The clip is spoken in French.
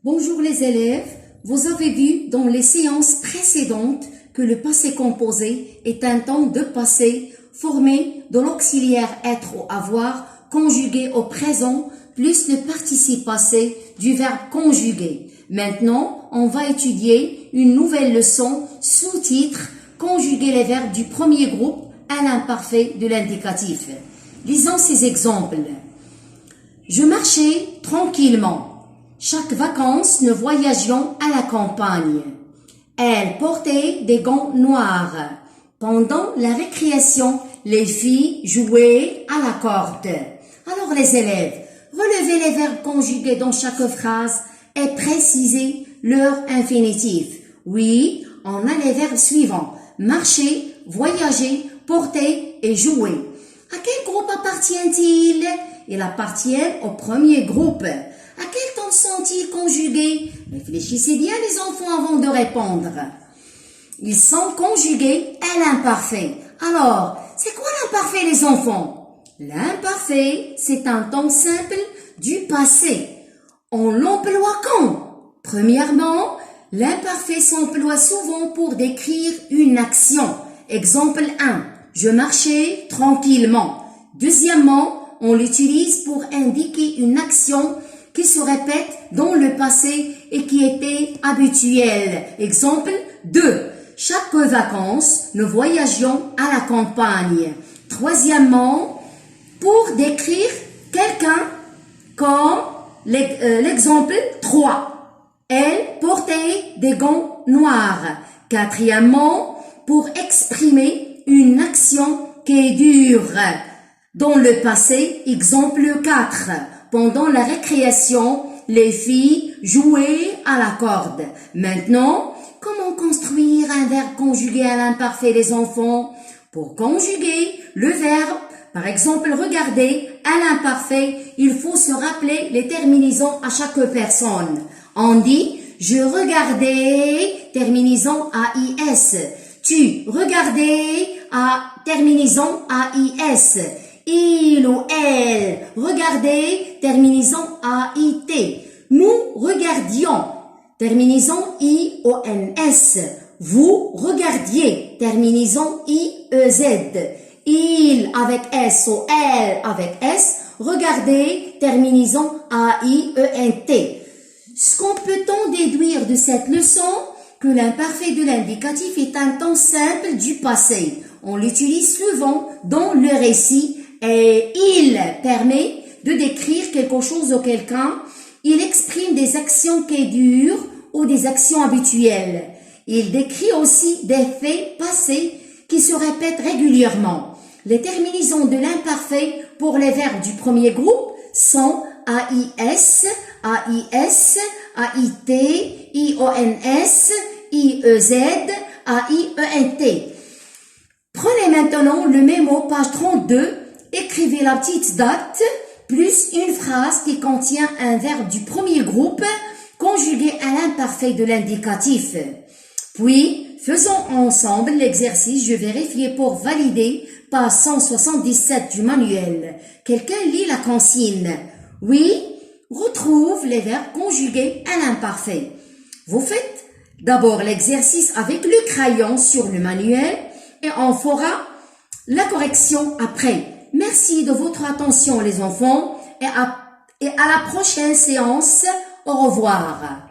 Bonjour les élèves, vous avez vu dans les séances précédentes que le passé composé est un temps de passé formé de l'auxiliaire être ou avoir conjugué au présent plus le participe passé du verbe conjugué. Maintenant, on va étudier une nouvelle leçon sous-titre Conjuguer les verbes du premier groupe à l'imparfait de l'indicatif. Lisons ces exemples. Je marchais tranquillement. Chaque vacances, nous voyagions à la campagne. Elle portait des gants noirs. Pendant la récréation, les filles jouaient à la corde. Alors les élèves, relevez les verbes conjugués dans chaque phrase et précisez leur infinitif. Oui, on a les verbes suivants. Marcher, voyager, porter et jouer. À quel groupe appartient-il? Il appartient au premier groupe. À quel temps sont-ils conjugués? Réfléchissez bien les enfants avant de répondre. Ils sont conjugués à l'imparfait. Alors, c'est quoi l'imparfait les enfants? L'imparfait, c'est un temps simple du passé. On l'emploie quand? Premièrement, l'imparfait s'emploie souvent pour décrire une action. Exemple 1. Je marchais tranquillement. Deuxièmement, on l'utilise pour indiquer une action qui se répète dans le passé et qui était habituelle. Exemple 2. Chaque vacances, nous voyagions à la campagne. Troisièmement, pour décrire quelqu'un comme l'exemple 3. Elle portait des gants noirs. Quatrièmement, pour exprimer une action qui dure. Dans le passé, exemple 4. Pendant la récréation, les filles jouaient à la corde. Maintenant, comment construire un verbe conjugué à l'imparfait les enfants? Pour conjuguer le verbe, par exemple, regarder à l'imparfait, il faut se rappeler les terminaisons à chaque personne. On dit, je regardais, terminaison AIS. Tu regardais à terminaison AIS. Il ou elle regardait, terminaison AIT. Nous regardions, terminaison IONS. Vous regardiez, terminaison IEZ. Il avec S ou elle avec S, regardez, terminaison AIENT. Ce qu'on peut-on déduire de cette leçon? Que l'imparfait de l'indicatif est un temps simple du passé. On l'utilise souvent dans le récit et il permet de décrire quelque chose ou quelqu'un. Il exprime des actions qui durent ou des actions habituelles. Il décrit aussi des faits passés qui se répètent régulièrement. Les terminaisons de l'imparfait pour les verbes du premier groupe sont AIS, AIS, AIT, IONS, IEZ, AIENT. Prenez maintenant le mémo page 32, écrivez la petite date, plus une phrase qui contient un verbe du premier groupe conjugué à l'imparfait de l'indicatif. Puis, faisons ensemble l'exercice, je vérifie pour valider, page 177 du manuel. Quelqu'un lit la consigne. Oui, retrouve les verbes conjugués à l'imparfait. Vous faites d'abord l'exercice avec le crayon sur le manuel et on fera la correction après. Merci de votre attention les enfants et à la prochaine séance. Au revoir.